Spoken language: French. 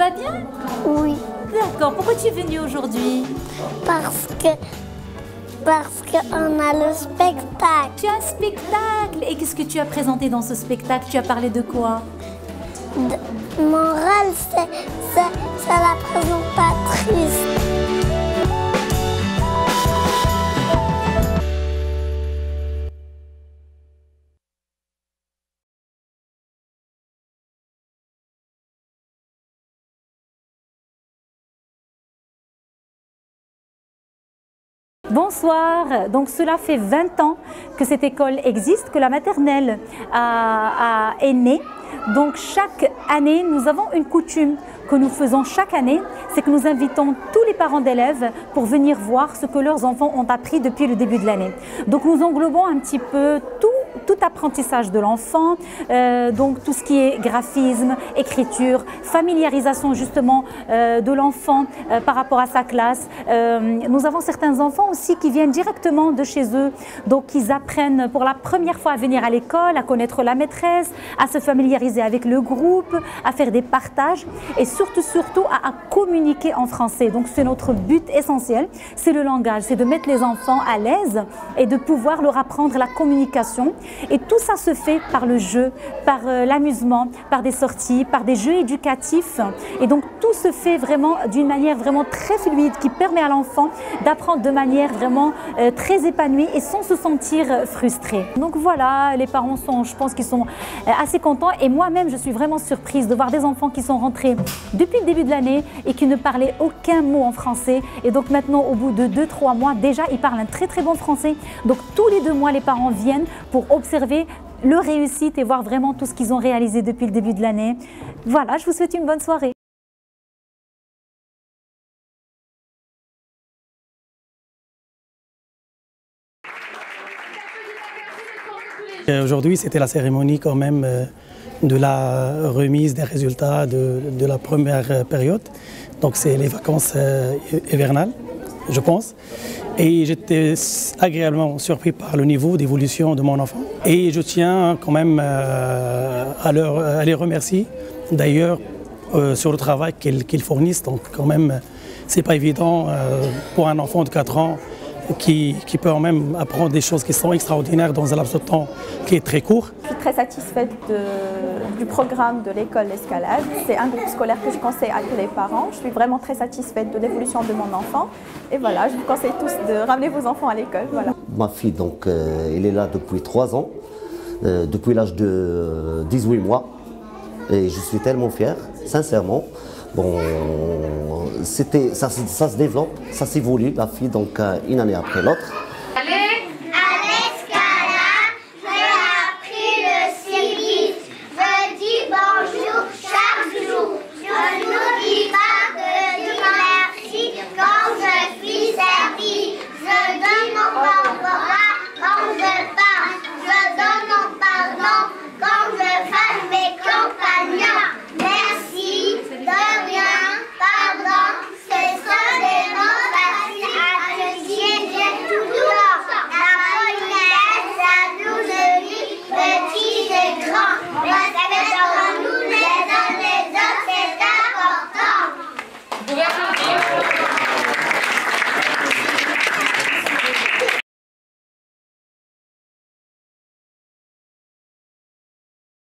va bien? Oui, D'accord. Pourquoi tu es venue aujourd'hui? parce qu'on a le spectacle. Tu as un spectacle. Et qu'est-ce que tu as présenté dans ce spectacle? Tu as parlé de quoi? Mon rôle, c'est la présentatrice. Bonsoir, donc cela fait 20 ans que cette école existe, que la maternelle est née. Donc chaque année, nous avons une coutume que nous faisons chaque année, c'est que nous invitons tous les parents d'élèves pour venir voir ce que leurs enfants ont appris depuis le début de l'année. Donc nous englobons un petit peu tout apprentissage de l'enfant, donc tout ce qui est graphisme, écriture, familiarisation justement de l'enfant par rapport à sa classe. Nous avons certains enfants aussi qui viennent directement de chez eux, donc ils apprennent pour la première fois à venir à l'école, à connaître la maîtresse, à se familiariser avec le groupe, à faire des partages et surtout à communiquer en français. Donc c'est notre but essentiel, c'est le langage, c'est de mettre les enfants à l'aise et de pouvoir leur apprendre la communication. Et tout ça se fait par le jeu, par l'amusement, par des sorties, par des jeux éducatifs. Et donc tout se fait vraiment d'une manière vraiment très fluide qui permet à l'enfant d'apprendre de manière vraiment très épanouie et sans se sentir frustré. Donc voilà, les parents sont, je pense qu'ils sont assez contents et moi-même je suis vraiment surprise de voir des enfants qui sont rentrés depuis le début de l'année et qui ne parlaient aucun mot en français. Et donc maintenant au bout de 2-3 mois, déjà ils parlent un très bon français. Donc tous les 2 mois les parents viennent pour observer leur réussite et voir vraiment tout ce qu'ils ont réalisé depuis le début de l'année. Voilà, je vous souhaite une bonne soirée. Aujourd'hui, c'était la cérémonie quand même de la remise des résultats de la première période. Donc c'est les vacances hivernales, je pense. Et j'étais agréablement surpris par le niveau d'évolution de mon enfant. Et je tiens quand même à les remercier d'ailleurs sur le travail qu'ils fournissent. Donc quand même, c'est pas évident pour un enfant de 4 ans qui peut quand même apprendre des choses qui sont extraordinaires dans un laps de temps qui est très court. Je suis très satisfaite du programme de l'école L'Escalade. C'est un groupe scolaire que je conseille à tous les parents. Je suis vraiment très satisfaite de l'évolution de mon enfant. Et voilà, je vous conseille tous de ramener vos enfants à l'école. Voilà. Ma fille, donc, elle est là depuis 3 ans, depuis l'âge de 18 mois. Et je suis tellement fier, sincèrement. Bon, ça se développe, ça s'évolue, la fille, donc une année après l'autre.